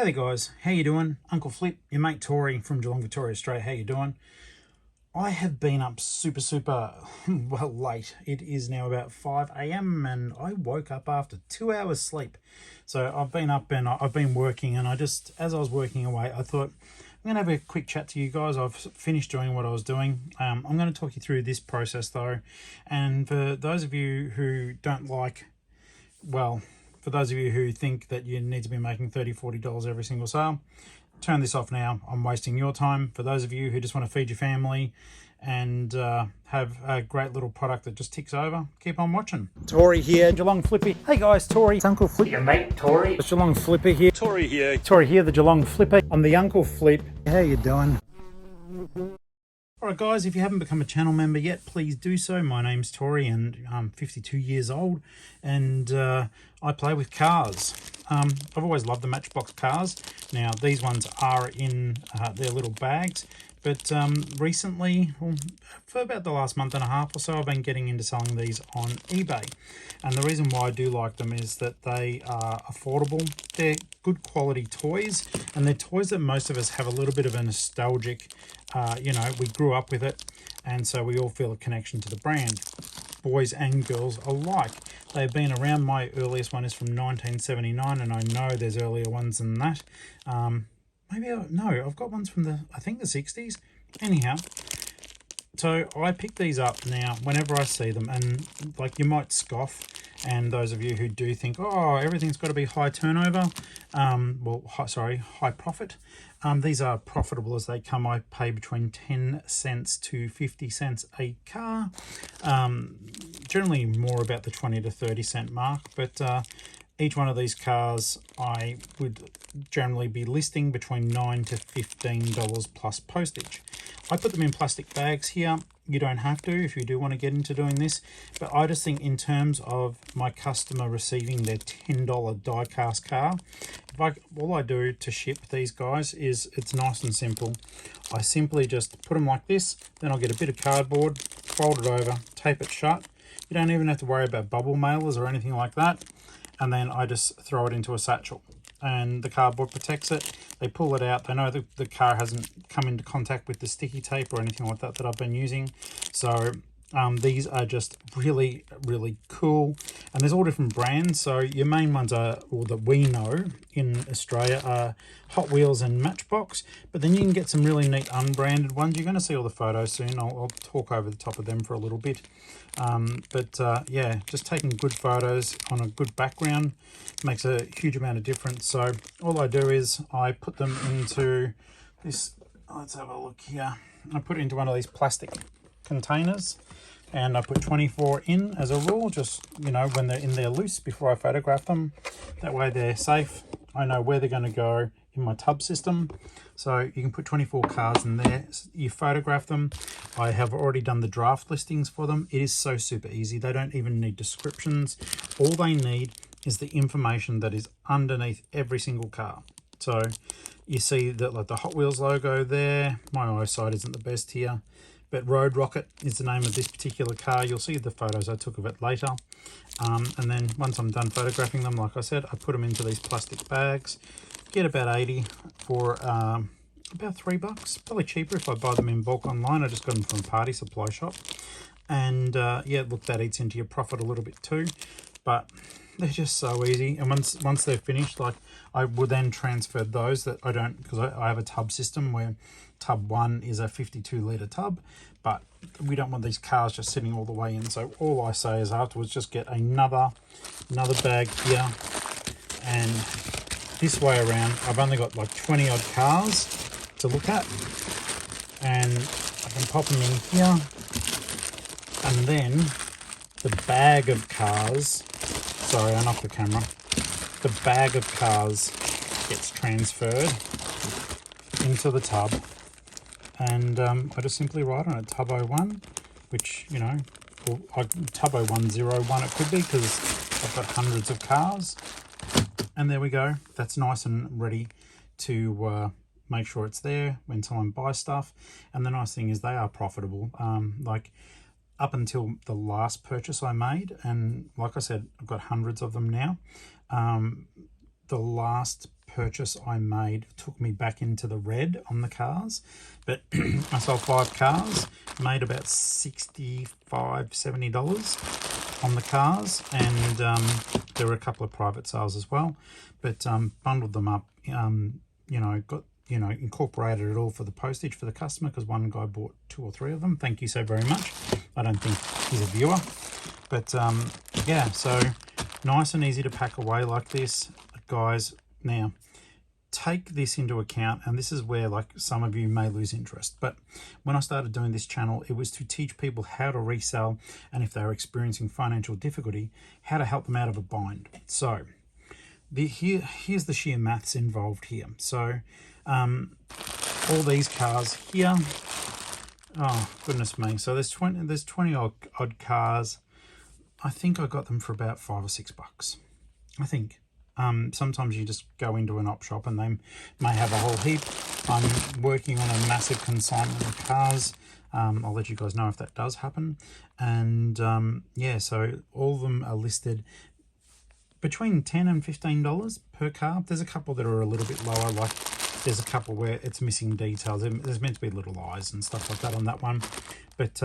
Hey there guys, how you doing? Uncle Flip, your mate Tori from Geelong, Victoria, Australia. How you doing? I have been up super well late. It is now about 5 a.m. and I woke up after 2 hours sleep. So I've been up and I've been working, and as I was working away, I thought I'm going to have a quick chat to you guys. I've finished doing what I was doing. I'm going to talk you through this process though. And for those of you who don't like, well, for those of you who think that you need to be making $30, $40 every single sale, turn this off now. I'm wasting your time. For those of you who just want to feed your family and have a great little product that just ticks over, keep on watching. Tori here, Geelong-Flipper. Hey guys, Tori. It's Uncle Flip. Your mate Tori. It's Geelong-Flipper here. Tori here. Tori here, the Geelong-Flipper. I'm the Uncle Flip. How you doing? Alright guys, if you haven't become a channel member yet, please do so. My name's Tori and I'm 52 years old, and I play with cars. I've always loved the Matchbox cars. Now these ones are in their little bags, but recently, well, for about the last month and a half or so, I've been getting into selling these on eBay. And the reason why I do like them is that they are affordable. They're good quality toys, and they're toys that most of us have a little bit of a nostalgic, we grew up with it, and so we all feel a connection to the brand, boys and girls alike. They've been around. My earliest one is from 1979, and I know there's earlier ones than that. I've got ones from I think the 60s. Anyhow, so I pick these up now whenever I see them, and like, you might scoff, and those of you who do think, oh, everything's got to be high turnover, high profit. These are profitable as they come. I pay between 10 cents to 50 cents a car, generally more about the 20 to 30 cent mark, but each one of these cars I would generally be listing between $9 to $15 plus postage. I put them in plastic bags here. You don't have to if you do want to get into doing this, but I just think in terms of my customer receiving their $10 die-cast car, all I do to ship these guys is, it's nice and simple. I simply just put them like this, then I'll get a bit of cardboard, fold it over, tape it shut. You don't even have to worry about bubble mailers or anything like that. And then I just throw it into a satchel, and the cardboard protects it. They pull it out. They know that the car hasn't come into contact with the sticky tape or anything like that I've been using. So these are just really cool, and there's all different brands. So your main ones are, or that we know in Australia, are Hot Wheels and Matchbox, but then you can get some really neat unbranded ones. You're going to see all the photos soon. I'll talk over the top of them for a little bit. Yeah, just taking good photos on a good background makes a huge amount of difference. So all I do is I put them into this, let's have a look here. I put it into one of these plastic containers, and I put 24 in as a rule, just, when they're in there loose, before I photograph them. That way they're safe. I know where they're going to go in my tub system. So you can put 24 cars in there. You photograph them. I have already done the draft listings for them. It is so super easy. They don't even need descriptions. All they need is the information that is underneath every single car. So you see that, like, the Hot Wheels logo there. My eyesight isn't the best here, but Road Rocket is the name of this particular car. You'll see the photos I took of it later. And then once I'm done photographing them, like I said, I put them into these plastic bags. Get about 80 for about $3. Probably cheaper if I buy them in bulk online. I just got them from a party supply shop. And yeah, look, that eats into your profit a little bit too. But they're just so easy. And once they're finished, like, I will then transfer those that I don't, because I have a tub system where tub 1 is a 52-litre tub, but we don't want these cars just sitting all the way in. So all I say is afterwards, just get another bag here, and this way around I've only got like 20 odd cars to look at, and I can pop them in here, and then the bag of cars, sorry, I knocked the camera, the bag of cars gets transferred into the tub, and I just simply write on it tub 01, which, or tub 0101 it could be, because I've got hundreds of cars. And there we go. That's nice and ready to make sure it's there when someone buys stuff. And the nice thing is they are profitable. Like, up until the last purchase I made, and like I said, I've got hundreds of them now. The last purchase I made took me back into the red on the cars, but I sold 5 cars, made about $65–70 on the cars, and there were a couple of private sales as well, but bundled them up, got incorporated it all for the postage for the customer, because one guy bought 2 or 3 of them. Thank you so very much. I don't think he's a viewer, but yeah, so nice and easy to pack away like this, guys. Now take this into account, and this is where like some of you may lose interest, but when I started doing this channel, it was to teach people how to resell, and if they're experiencing financial difficulty, how to help them out of a bind. So here's the sheer maths involved here. So all these cars here, oh goodness me, so there's 20 odd cars. I think I got them for about $5 or $6, I think. Sometimes you just go into an op shop and they may have a whole heap. I'm working on a massive consignment of cars. I'll let you guys know if that does happen. And yeah, so all of them are listed between $10 and $15 per car. There's a couple that are a little bit lower, like there's a couple where it's missing details. There's meant to be little eyes and stuff like that on that one. But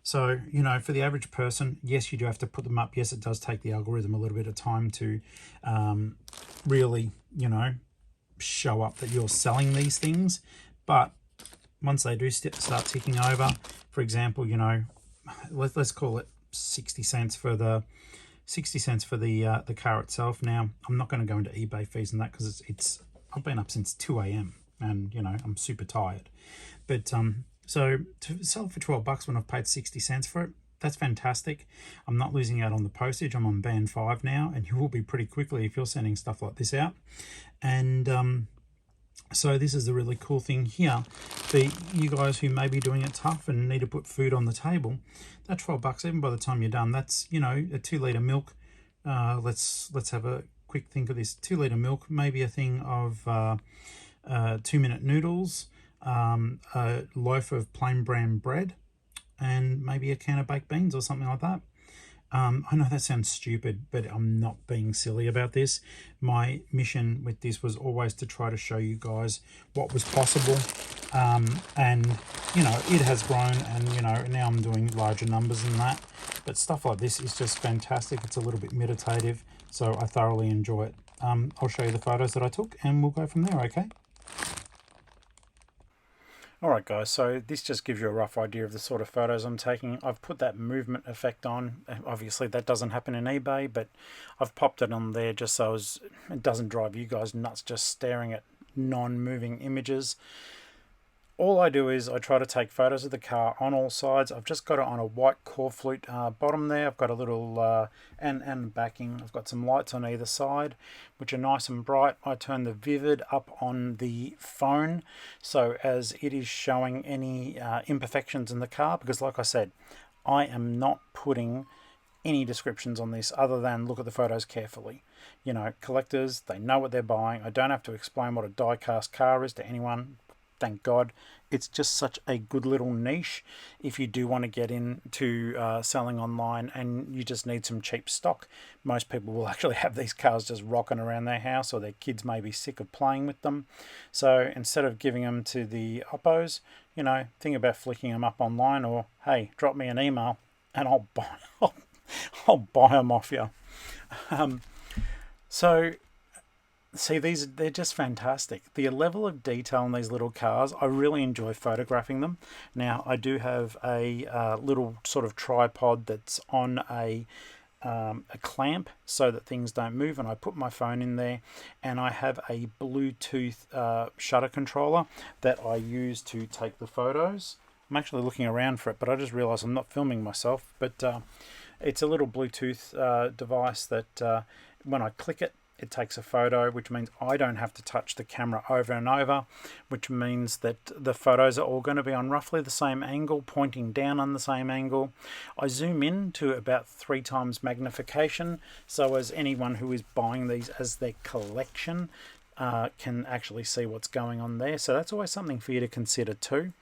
so, for the average person, yes, you do have to put them up. Yes, it does take the algorithm a little bit of time to really, show up that you're selling these things. But once they do start ticking over, for example, let's call it 60 cents for the car itself. Now, I'm not going to go into eBay fees and that, because I've been up since 2 a.m. and I'm super tired. But so to sell for $12 when I've paid 60 cents for it, that's fantastic. I'm not losing out on the postage. I'm on band 5 now, and you will be pretty quickly if you're sending stuff like this out. And so this is the really cool thing here for you guys who may be doing it tough and need to put food on the table. That $12, even by the time you're done, that's a 2-litre milk. Let's have a quick think of this. 2-litre milk, maybe a thing of 2-minute noodles, a loaf of plain brown bread, and maybe a can of baked beans or something like that. I know that sounds stupid, but I'm not being silly about this. My mission with this was always to try to show you guys what was possible, and it has grown, and now I'm doing larger numbers than that, but stuff like this is just fantastic. It's a little bit meditative, so I thoroughly enjoy it. I'll show you the photos that I took, and we'll go from there. Okay. Alright guys, so this just gives you a rough idea of the sort of photos I'm taking. I've put that movement effect on. Obviously that doesn't happen in eBay, but I've popped it on there just so it doesn't drive you guys nuts just staring at non-moving images. All I do is I try to take photos of the car on all sides. I've just got it on a white core flute bottom there. I've got a little and backing. I've got some lights on either side, which are nice and bright. I turn the vivid up on the phone so as it is showing any imperfections in the car, because like I said, I am not putting any descriptions on this other than look at the photos carefully. Collectors, they know what they're buying. I don't have to explain what a die-cast car is to anyone. Thank God. It's just such a good little niche if you do want to get into selling online and you just need some cheap stock. Most people will actually have these cars just rocking around their house, or their kids may be sick of playing with them. So instead of giving them to the oppos, think about flicking them up online, or hey, drop me an email and I'll buy them off you. So see, they're just fantastic. The level of detail in these little cars, I really enjoy photographing them. Now, I do have a little sort of tripod that's on a clamp so that things don't move, and I put my phone in there, and I have a Bluetooth shutter controller that I use to take the photos. I'm actually looking around for it, but I just realized I'm not filming myself. But it's a little Bluetooth device that when I click it, it takes a photo, which means I don't have to touch the camera over and over, which means that the photos are all going to be on roughly the same angle, pointing down on the same angle. I zoom in to about 3 times magnification, so as anyone who is buying these as their collection can actually see what's going on there. So that's always something for you to consider too.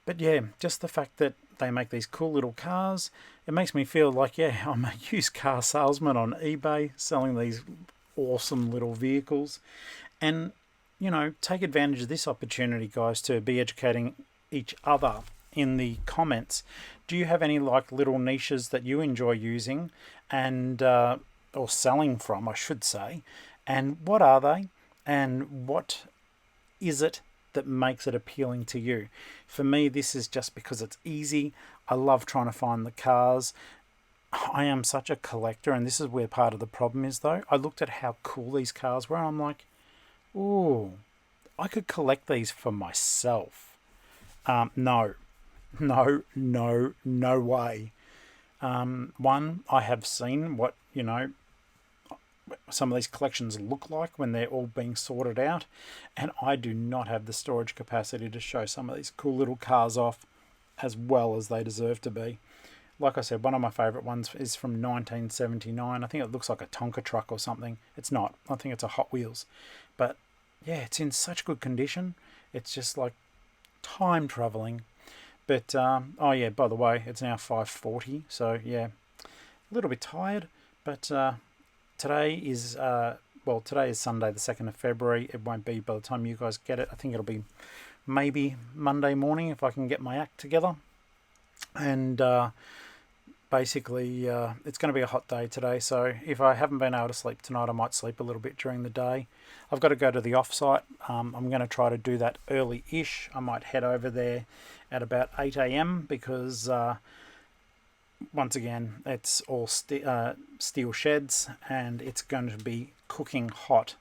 But yeah, just the fact that they make these cool little cars, it makes me feel like, yeah, I'm a used car salesman on eBay selling these awesome little vehicles. And, you know, take advantage of this opportunity, guys, to be educating each other in the comments. Do you have any like little niches that you enjoy using and or selling from, I should say, and what are they, and what is it that makes it appealing to you? For me, this is just because it's easy. I love trying to find the cars. I am such a collector, and this is where part of the problem is, though. I looked at how cool these cars were, and I'm like, ooh, I could collect these for myself. No, no way. One, I have seen what, you know, some of these collections look like when they're all being sorted out, and I do not have the storage capacity to show some of these cool little cars off as well as they deserve to be. Like I said, one of my favourite ones is from 1979. I think it looks like a Tonka truck or something. It's not. I think it's a Hot Wheels. But yeah, it's in such good condition. It's just like time travelling. But, oh yeah, by the way, it's now 5:40. So yeah, a little bit tired. But today is, today is Sunday the 2nd of February. It won't be by the time you guys get it. I think it'll be maybe Monday morning if I can get my act together. And basically it's going to be a hot day today, so if I haven't been able to sleep tonight, I might sleep a little bit during the day. I've got to go to the offsite. I'm going to try to do that early-ish. I might head over there at about 8 a.m. because once again, it's all steel sheds, and it's going to be cooking hot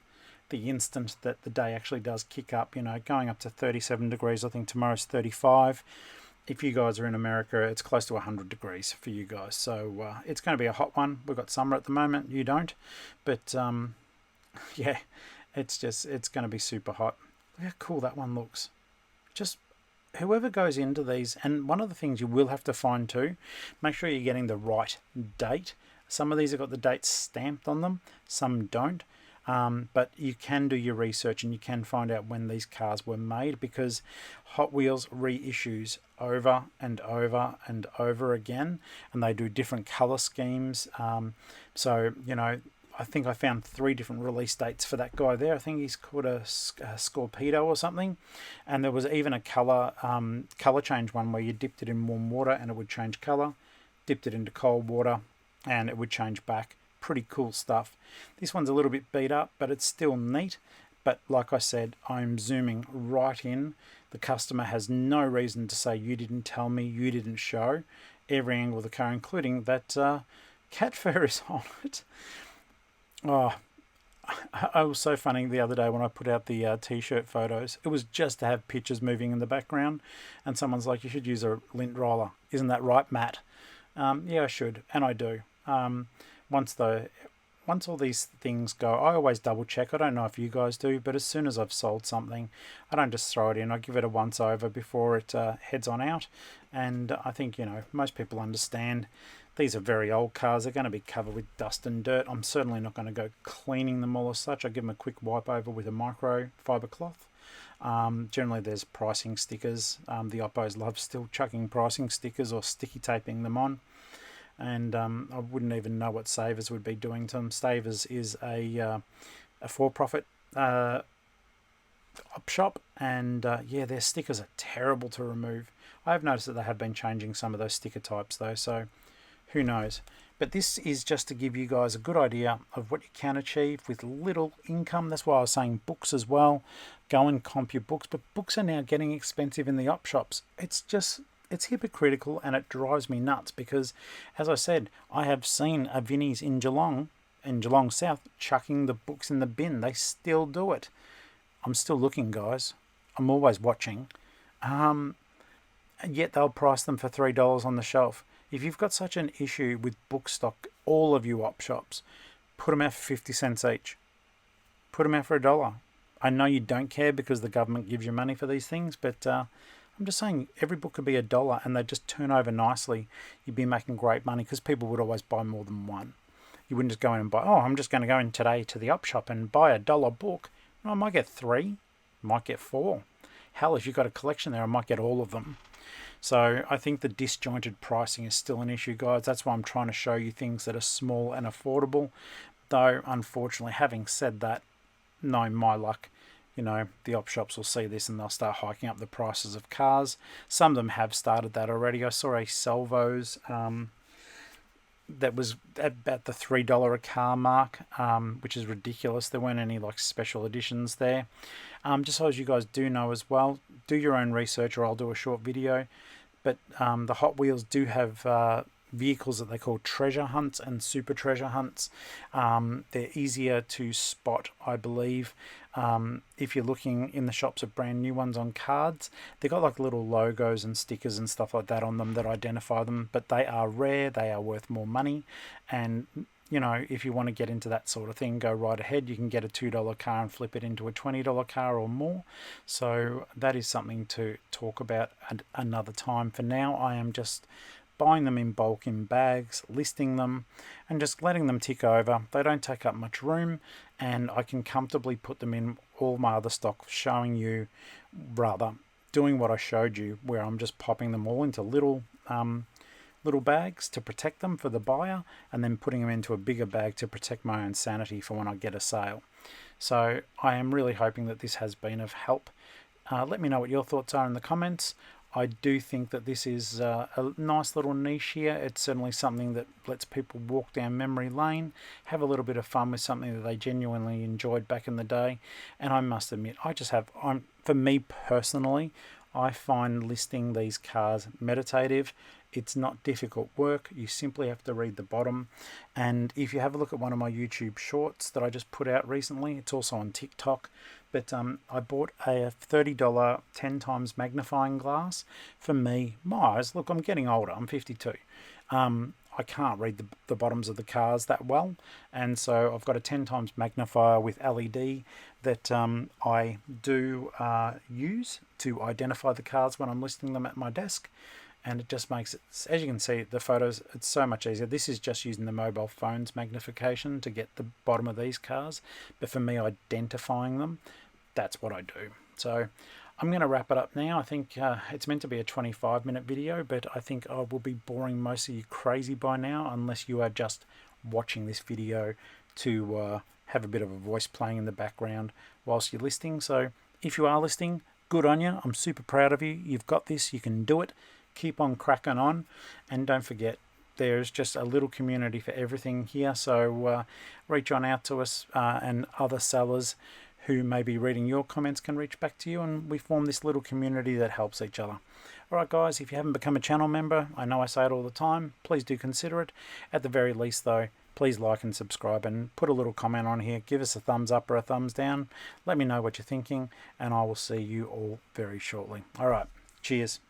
the instant that the day actually does kick up, you know, going up to 37 degrees. I think tomorrow's 35. If you guys are in America, it's close to 100 degrees for you guys. So it's going to be a hot one. We've got summer at the moment. You don't. But yeah, it's going to be super hot. Look how cool that one looks. Just whoever goes into these, and one of the things you will have to find too, make sure you're getting the right date. Some of these have got the dates stamped on them. Some don't. But you can do your research and you can find out when these cars were made, because Hot Wheels reissues over and over and over again, and they do different color schemes. So, you know, I think I found 3 different release dates for that guy there. I think he's called a Scorpedo or something, and there was even a color change one where you dipped it in warm water and it would change color, dipped it into cold water and it would change back. Pretty cool stuff. This one's a little bit beat up, but it's still neat. But like I said, I'm zooming right in. The customer has no reason to say you didn't tell me, you didn't show. Every angle of the car, including that cat fur is on it. Oh, it was so funny the other day when I put out the t-shirt photos. It was just to have pictures moving in the background, and someone's like, you should use a lint roller. Isn't that right, Matt? Yeah, I should, and I do. Once all these things go, I always double check. I don't know if you guys do, but as soon as I've sold something, I don't just throw it in. I give it a once over before it heads on out. And I think, you know, most people understand these are very old cars. They're going to be covered with dust and dirt. I'm certainly not going to go cleaning them all as such. I give them a quick wipe over with a microfiber cloth. Generally there's pricing stickers. The Oppos love still chucking pricing stickers or sticky taping them on. And I wouldn't even know what Savers would be doing to them. Savers is a for-profit op shop, and yeah, their stickers are terrible to remove. I have noticed that they have been changing some of those sticker types though, so who knows. But this is just to give you guys a good idea of what you can achieve with little income. That's why I was saying books as well. Go and comp your books, but books are now getting expensive in the op shops. It's hypocritical, and it drives me nuts because, as I said, I have seen a Vinnie's in Geelong South chucking the books in the bin. They still do it. I'm still looking, guys. I'm always watching. And yet they'll price them for $3 on the shelf. If you've got such an issue with book stock, all of you op shops, put them out for 50 cents each. Put them out for $1. I know you don't care because the government gives you money for these things, but I'm just saying every book could be $1 and they just turn over nicely. You'd be making great money because people would always buy more than one. You wouldn't just go in and buy, oh, I'm just going to go in today to the op shop and buy $1 book. Well, I might get 3, might get 4. Hell, if you've got a collection there, I might get all of them. So I think the disjointed pricing is still an issue, guys. That's why I'm trying to show you things that are small and affordable. though, unfortunately, having said that, knowing my luck, you know, the op shops will see this and they'll start hiking up the prices of cars. Some of them have started that already. I saw a Salvos that was at about the $3 a car mark, which is ridiculous. There weren't any like special editions there. Just so as you guys do know as well, do your own research or I'll do a short video. But the Hot Wheels do have vehicles that they call treasure hunts and super treasure hunts. They're easier to spot, I believe, if you're looking in the shops at brand new ones on cards. They've got like little logos and stickers and stuff like that on them that identify them, but they are rare, they are worth more money, and you know, if you want to get into that sort of thing, go right ahead. You can get a $2 car and flip it into a $20 car or more. So that is something to talk about at another time. For now, I am just buying them in bulk in bags, listing them, and just letting them tick over. They don't take up much room, and I can comfortably put them in all my other stock, showing you, rather, doing what I showed you, where I'm just popping them all into little bags to protect them for the buyer, and then putting them into a bigger bag to protect my own sanity for when I get a sale. So I am really hoping that this has been of help. Let me know what your thoughts are in the comments. I do think that this is a nice little niche here. It's certainly something that lets people walk down memory lane, have a little bit of fun with something that they genuinely enjoyed back in the day. And I must admit, for me personally, I find listing these cars meditative. It's not difficult work. You simply have to read the bottom. And if you have a look at one of my YouTube shorts that I just put out recently, it's also on TikTok. But I bought a $30 10 times magnifying glass. For me, my eyes, look, I'm getting older. I'm 52. I can't read the bottoms of the cars that well. And so I've got a 10 times magnifier with LED that I do use to identify the cars when I'm listing them at my desk. And it just makes it, as you can see, the photos, it's so much easier. This is just using the mobile phone's magnification to get the bottom of these cars. But for me, identifying them, that's what I do. So I'm going to wrap it up now. I think it's meant to be a 25-minute video, but I think I will be boring most of you crazy by now, unless you are just watching this video to have a bit of a voice playing in the background whilst you're listing. So if you are listing, good on you. I'm super proud of you. You've got this. You can do it. Keep on cracking on, and don't forget, there's just a little community for everything here. So reach on out to us, and other sellers who may be reading your comments can reach back to you, and we form this little community that helps each other. Alright guys, if you haven't become a channel member, I know I say it all the time, please do consider it. At the very least though, please like and subscribe and put a little comment on here. Give us a thumbs up or a thumbs down. Let me know what you're thinking, and I will see you all very shortly. Alright, cheers.